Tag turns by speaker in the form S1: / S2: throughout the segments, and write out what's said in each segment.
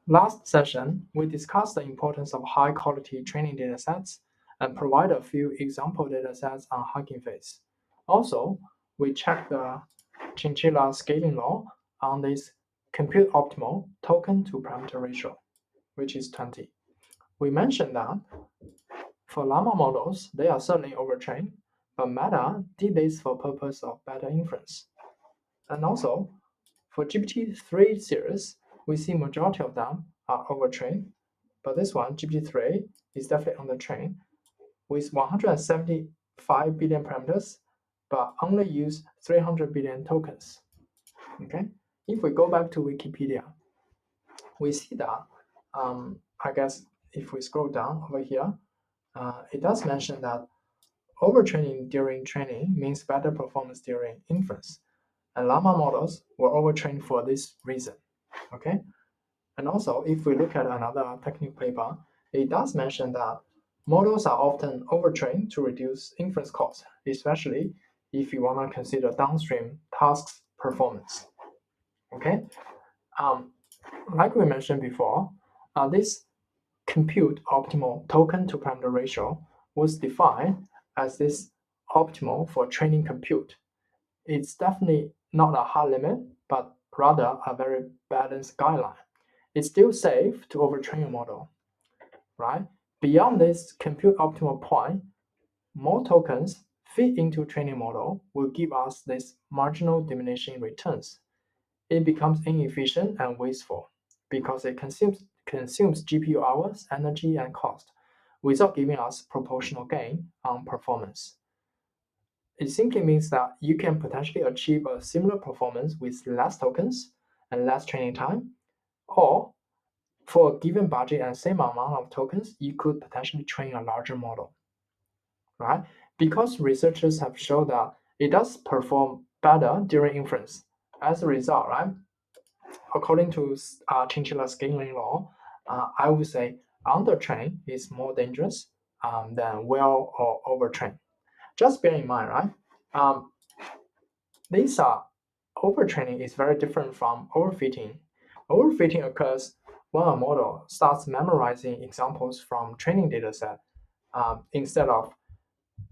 S1: Last session, we discussed the importance of high-quality training datasets and provide a few example datasets on Hugging Face. Also, we checked the Chinchilla scaling law on this compute optimal token to parameter ratio, which is 20. We mentioned that for Llama models, they are certainly overtrained, but Meta did this for purpose of better inference. And also, for GPT-3 series, we see majority of them are overtrained, but this one, GPT-3, is definitely undertrained with 175 billion parameters, but only use 300 billion tokens. Okay, if we go back to Wikipedia, we see that, I guess if we scroll down over here, it does mention that overtraining during training means better performance during inference. And Llama models were overtrained for this reason. Okay, and also if we look at another technical paper, it does mention that models are often overtrained to reduce inference costs, especially if you want to consider downstream tasks performance. Okay, like we mentioned before, this compute optimal token to parameter ratio was defined as this optimal for training compute. It's definitely not a hard limit, but rather a very balanced guideline. It's still safe to overtrain a model, right? Beyond this compute optimal point, more tokens fit into training model will give us this marginal diminishing returns. It becomes inefficient and wasteful because it consumes GPU hours, energy, and cost without giving us proportional gain on performance. It simply means that you can potentially achieve a similar performance with less tokens and less training time, or for a given budget and same amount of tokens, you could potentially train a larger model, right? Because researchers have shown that it does perform better during inference. As a result, right, according to Chinchilla scaling law, I would say undertrain is more dangerous than well or overtrain. Just bear in mind, right? These are overtraining is very different from overfitting. Overfitting occurs when a model starts memorizing examples from training dataset instead of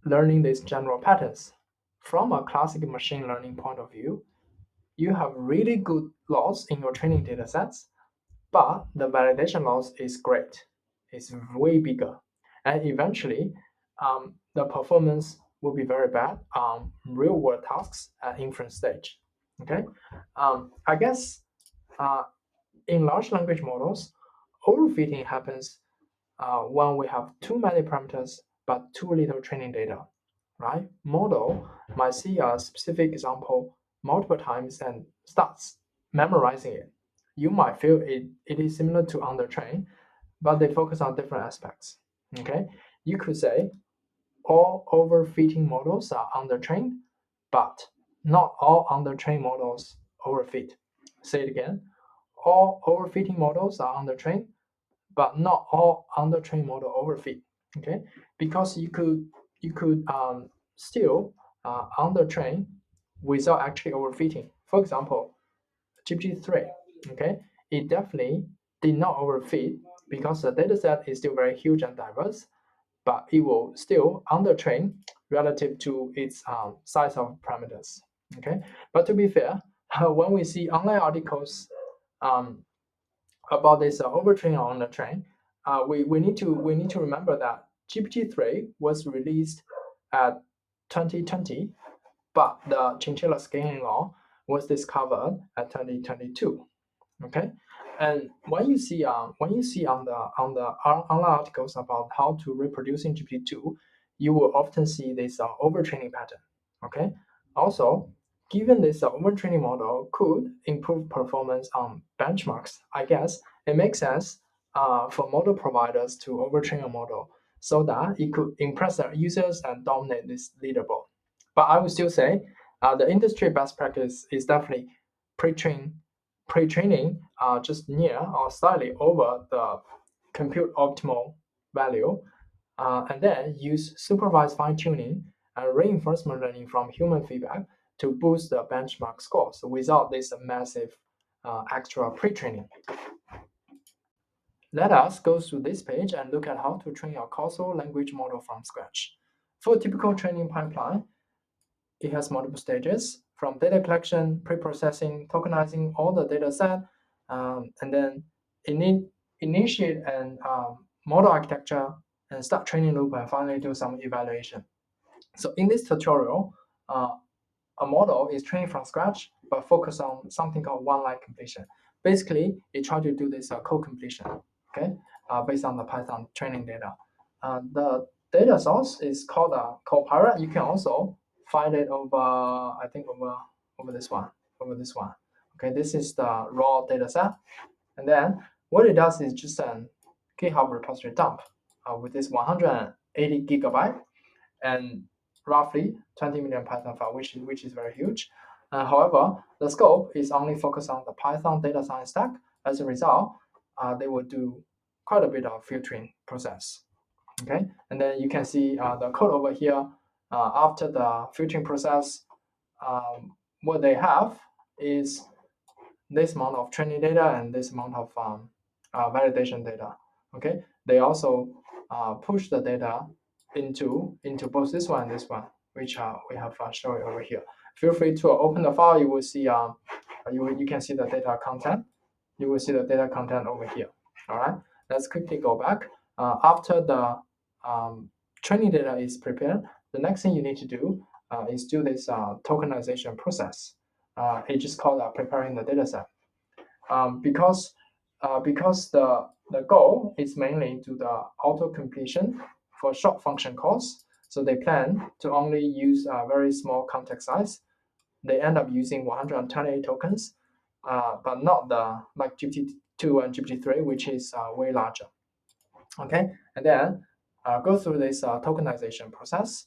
S1: learning these general patterns. From a classic machine learning point of view, you have really good loss in your training datasets, but the validation loss is great. It's way bigger. And eventually, the performance will be very bad on real world tasks at inference stage. Okay, I guess in large language models, overfitting happens when we have too many parameters but too little training data, right? Model might see a specific example multiple times and starts memorizing it. You might feel it is similar to undertrain, but they focus on different aspects. Okay, you could say all overfitting models are undertrained, but not all undertrained models overfit. Say it again. All overfitting models are undertrained, but not all undertrained model overfit. Okay, because you could still undertrain without actually overfitting. For example, GPT-3, okay, it definitely did not overfit because the dataset is still very huge and diverse, but it will still undertrain relative to its size of parameters. Okay, but to be fair, when we see online articles um, about this overtraining or undertrain, we need to remember that GPT-3 was released at 2020, but the Chinchilla scaling law was discovered at 2022. Okay, and when you see on the online articles about how to reproducing GPT-2, you will often see this overtraining pattern. Okay, also given this overtraining model could improve performance on benchmarks, I guess it makes sense for model providers to overtrain a model so that it could impress their users and dominate this leaderboard. But I would still say the industry best practice is definitely pre-train pre-training just near or slightly over the compute optimal value, and then use supervised fine-tuning and reinforcement learning from human feedback to boost the benchmark scores without this massive extra pre-training. Let us go through this page and look at how to train your causal language model from scratch. For a typical training pipeline, it has multiple stages from data collection, pre-processing, tokenizing all the data set, and then initiate and model architecture and start training loop and finally do some evaluation. So in this tutorial, a model is trained from scratch, but focus on something called one-line completion. Basically, it tries to do this code completion, okay, based on the Python training data. The data source is called CodePirate. You can also find it over, I think over this one. Okay, this is the raw data set, and then what it does is just an GitHub repository dump with this 180 gigabyte and roughly 20 million Python file, which is very huge. However, the scope is only focused on the Python data science stack. As a result, they will do quite a bit of filtering process. Okay, and then you can see the code over here. After the filtering process, what they have is this amount of training data and this amount of validation data. Okay, they also push the data into both this one and this one, which we have shown over here. Feel free to open the file. You will see you can see the data content. You will see the data content over here. All right, let's quickly go back. After the training data is prepared, the next thing you need to do is do this tokenization process. It's just called preparing the data set. Because the goal is mainly to the auto completion for short function calls. So they plan to only use a very small context size. They end up using 128 tokens, but not the like GPT-2 and GPT-3, which is way larger. Okay, and then go through this tokenization process.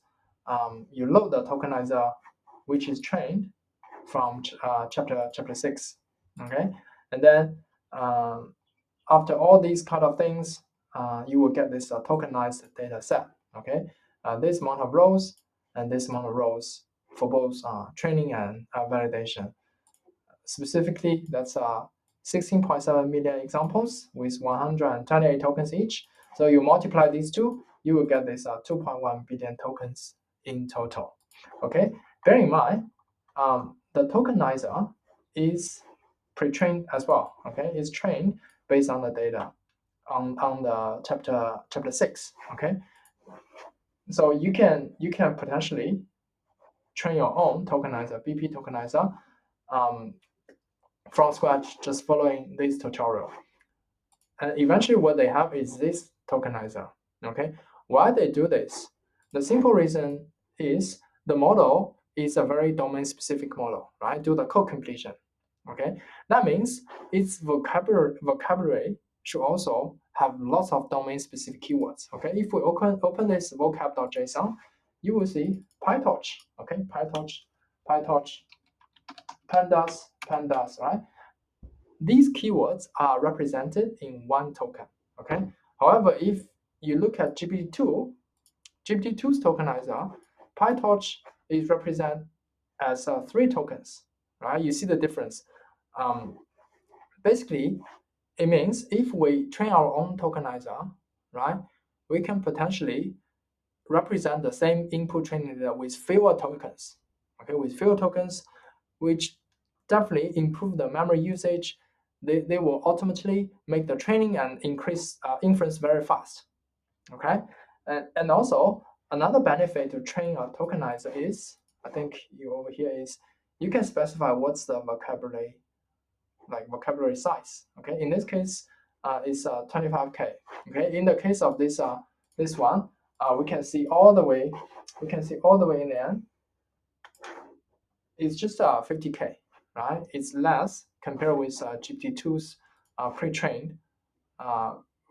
S1: You load the tokenizer, which is trained from chapter 6. Okay, and then after all these kind of things, you will get this tokenized data set. Okay, this amount of rows and this amount of rows for both training and validation. Specifically, that's 16.7 million examples with 128 tokens each. So you multiply these two, you will get this 2.1 billion tokens in total. Okay, bear in mind, the tokenizer is pre-trained as well. Okay, it's trained based on the data on the chapter 6. Okay, so you can potentially train your own tokenizer, BP tokenizer, from scratch, just following this tutorial. And eventually what they have is this tokenizer. Okay, why they do this? The simple reason is the model is a very domain specific model, right? Do the code completion. Okay, that means its vocabulary should also have lots of domain specific keywords. Okay, if we open this vocab.json, you will see PyTorch. Okay, PyTorch, pandas, right? These keywords are represented in one token. Okay. However, if you look at GPT-2's tokenizer, PyTorch is represented as 3 tokens. Right? You see the difference. Basically, it means if we train our own tokenizer, right, we can potentially represent the same input training data with fewer tokens. Okay, with fewer tokens, which definitely improve the memory usage. They will ultimately make the training and increase inference very fast. Okay, and also another benefit to train a tokenizer is, I think you over here is, you can specify what's the vocabulary size. Okay, in this case, it's 25K. Okay, in the case of this one, we can see all the way in the end. It's just 50K, right? It's less compared with GPT-2's pre-trained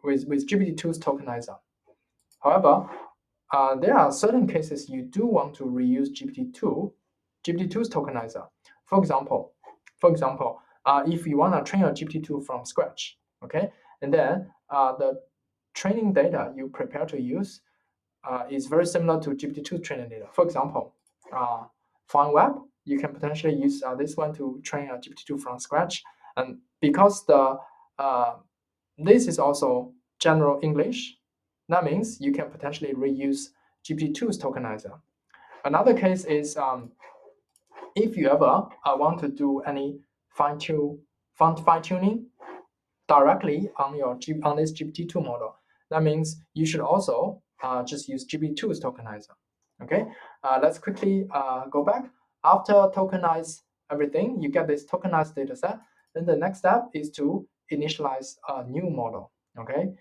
S1: with GPT-2's tokenizer. However, there are certain cases you do want to reuse GPT-2's tokenizer. For example, if you want to train a GPT-2 from scratch, okay, and then the training data you prepare to use is very similar to GPT-2 training data. For example, FineWeb, you can potentially use this one to train a GPT-2 from scratch. And because the this is also general English. That means you can potentially reuse GPT-2's tokenizer. Another case is if you ever want to do any fine-tuning directly on this GPT-2 model, that means you should also just use GPT-2's tokenizer. Okay, let's quickly go back. After tokenize everything, you get this tokenized data set. Then the next step is to initialize a new model. Okay,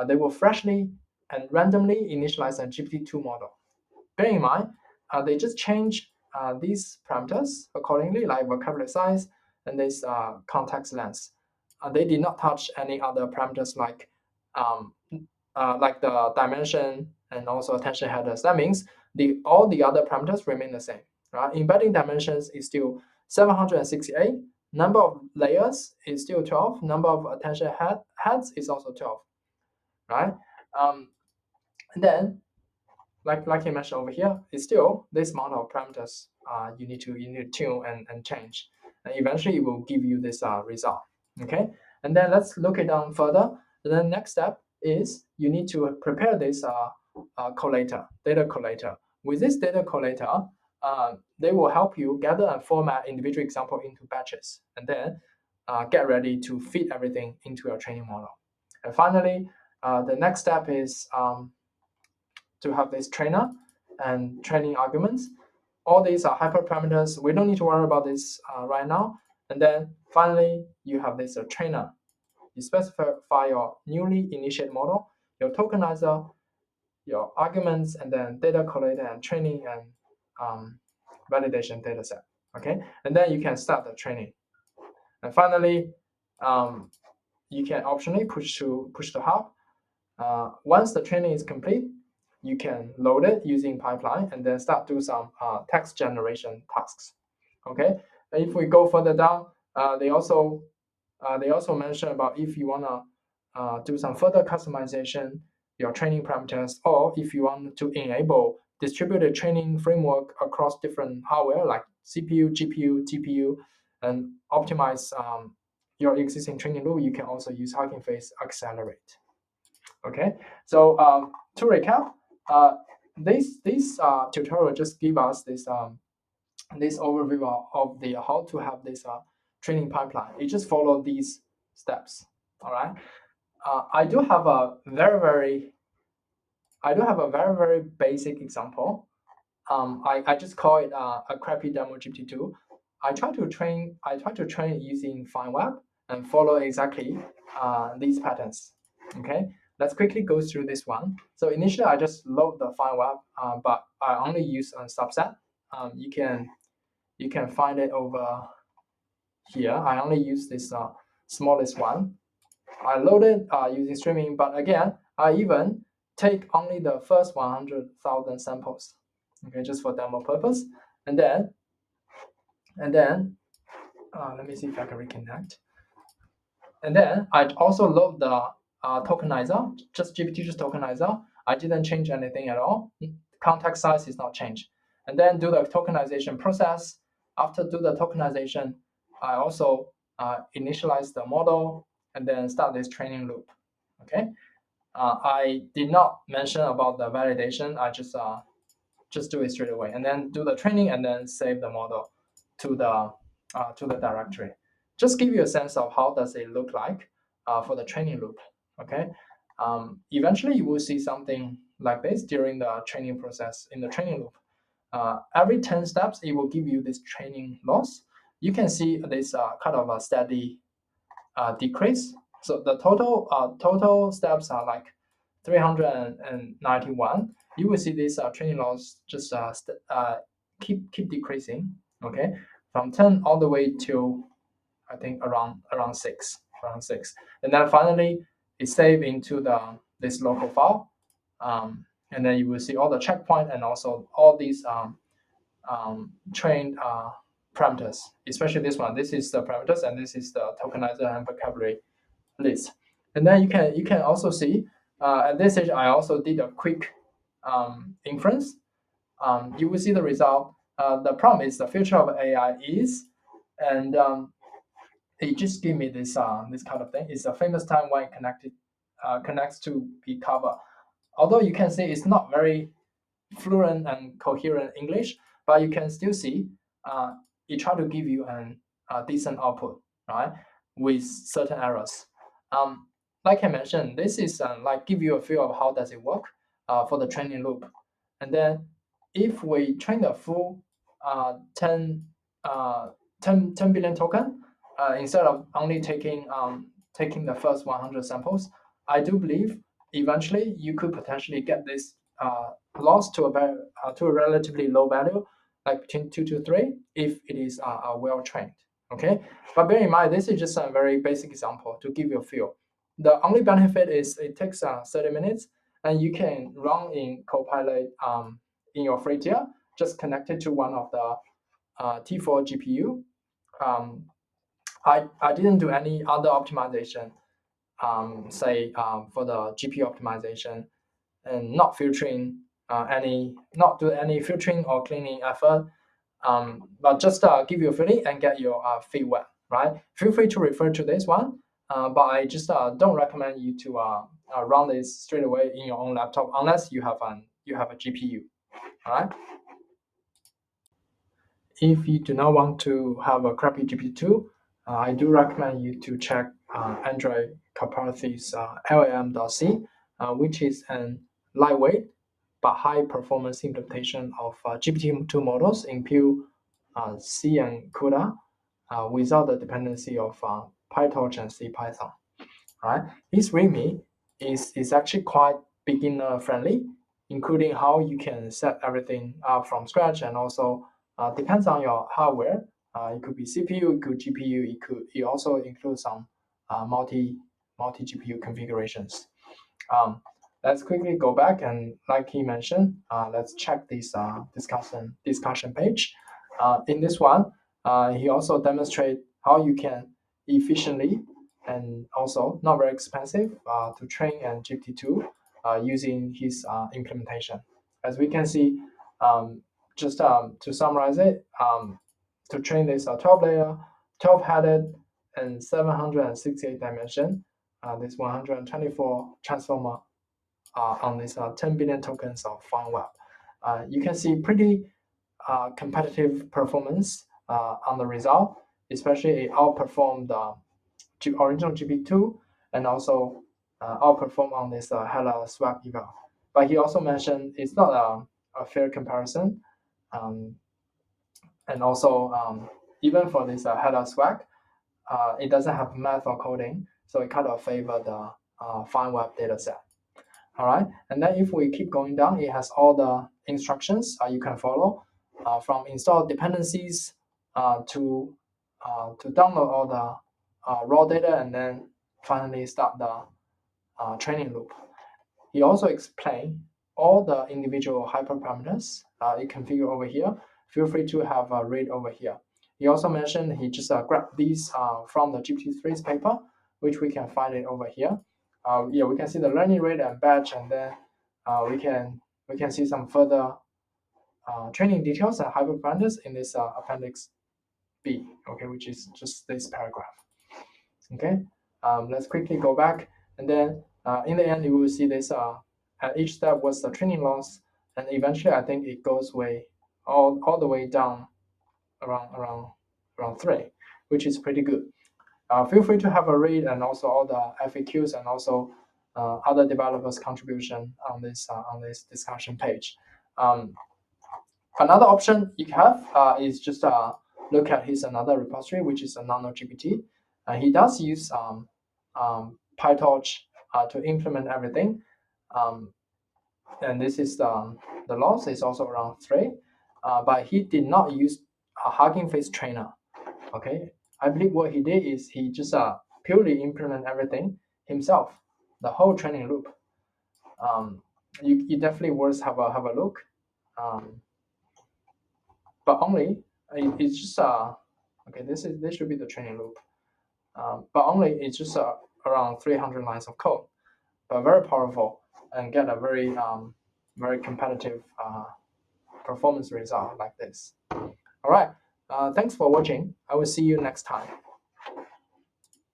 S1: they will freshly and randomly initialize a GPT-2 model. Bear in mind, they just change these parameters accordingly, like vocabulary size and this context length. They did not touch any other parameters like the dimension and also attention headers. That means all the other parameters remain the same. Right? Embedding dimensions is still 768. Number of layers is still 12. Number of attention heads is also 12. Right? And then like I mentioned over here, it's still this amount of parameters you need to tune and change. And eventually it will give you this result. Okay. And then let's look it down further. The next step is you need to prepare this data collator. With this data collator, they will help you gather and format individual example into batches, and then get ready to feed everything into your training model. And finally, the next step is to have this trainer and training arguments. All these are hyperparameters. We don't need to worry about this right now. And then finally, you have this trainer. You specify your newly initiated model, your tokenizer, your arguments, and then data collator and training and validation data set. Okay, and then you can start the training. And finally, you can optionally push to hub. Once the training is complete, you can load it using pipeline and then start do some text generation tasks. Okay, and if we go further down, they also mention about if you wanna do some further customization, your training parameters, or if you want to enable distributed training framework across different hardware like CPU, GPU, TPU, and optimize your existing training loop, you can also use Hugging Face Accelerate. Okay, so to recap, this tutorial just give us this overview of the how to have this training pipeline. You just follow these steps. All right. I do have a very basic example. I just call it a crappy demo GPT-2. I try to train using FineWeb and follow exactly these patterns. Okay, let's quickly go through this one. So initially, I just load the FineWeb, but I only use a subset. You can find it over here. I only use this smallest one. I load it using streaming, but again, I even take only the first 100,000 samples. Okay, just for demo purpose, and then let me see if I can reconnect. And then I also load the tokenizer, just GPT-2 tokenizer. I didn't change anything at all. Context size is not changed. And then do the tokenization process. After do the tokenization, I also initialize the model and then start this training loop. Okay. I did not mention about the validation. I just do it straight away, and then do the training, and then save the model to the directory. Just give you a sense of how does it look like for the training loop. Okay, eventually you will see something like this during the training process in the training loop. Every 10 steps, it will give you this training loss. You can see this kind of a steady decrease. So the total steps are like 391. You will see this training loss just keep decreasing. Okay, from 10 all the way to I think around 6, and then finally it's saved into this local file, and then you will see all the checkpoint and also all these trained parameters, especially this one. This is the parameters, and this is the tokenizer and vocabulary list. And then you can also see at this stage I also did a quick inference. You will see the result. The prompt is the future of AI is, and it just give me this kind of thing. It's a famous time when connects to the cover. Although you can see it's not very fluent and coherent English, but you can still see it try to give you a decent output, right, with certain errors. Like I mentioned, this is like give you a feel of how does it work for the training loop. And then if we train the full 10 billion token, instead of only taking the first 100 samples, I do believe eventually you could potentially get this loss to a relatively low value, like between 2 to 3, if it is well trained. Okay, but bear in mind this is just a very basic example to give you a feel. The only benefit is it takes 30 minutes, and you can run in Copilot in your free tier, just connected to one of the T4 GPU. I didn't do any other optimization, say for the GPU optimization, and not filtering not do any filtering or cleaning effort, but just give you a feeling and get your feet wet, right? Feel free to refer to this one, but I just don't recommend you to run this straight away in your own laptop unless you have a GPU, all right? If you do not want to have a crappy GPU, I do recommend you to check Andrej Karpathy's LLM.C, which is an lightweight but high performance implementation of GPT-2 models in pure C and CUDA without the dependency of PyTorch and CPython. Right? His README is actually quite beginner friendly, including how you can set everything up from scratch, and also depends on your hardware. It could be CPU, it could GPU, it also includes some multi GPU configurations. Let's quickly go back, and like he mentioned, let's check this discussion page. In this one, he also demonstrate how you can efficiently and also not very expensive to train an GPT-2 using his implementation. As we can see, just to summarize it, to train this 12-layer, 12-headed, and 768 dimension, this 124 transformer on this 10 billion tokens of FineWeb. You can see pretty competitive performance on the result, especially it outperformed the original GPT-2 and also outperformed on this HELA swag eval. But he also mentioned it's not a fair comparison. And also, even for this HELA swag, it doesn't have math or coding, so it kind of favor the FineWeb dataset. All right, and then if we keep going down, it has all the instructions you can follow, from install dependencies to download all the raw data, and then finally start the training loop. He also explained all the individual hyperparameters you configure over here. Feel free to have a read over here. He also mentioned he just grabbed these from the GPT-3's paper, which we can find it over here. Yeah, we can see the learning rate and batch, and then we can see some further training details and hyperparameters in this appendix B, okay, which is just this paragraph. Okay, let's quickly go back, and then in the end you will see this at each step was the training loss, and eventually I think it goes way all the way down around 3, which is pretty good. Feel free to have a read, and also all the FAQs, and also other developers' contribution on this discussion page. Another option you have is just look at his another repository, which is a NanoGPT. He does use PyTorch to implement everything, and this is the loss is also around 3, but he did not use a Hugging Face trainer. Okay, I believe what he did is he just purely implement everything himself, the whole training loop. You definitely worth have a look, but only it's just okay. This should be the training loop, but only it's just around 300 lines of code, but very powerful and get a very competitive performance result like this. All right, thanks for watching. I will see you next time.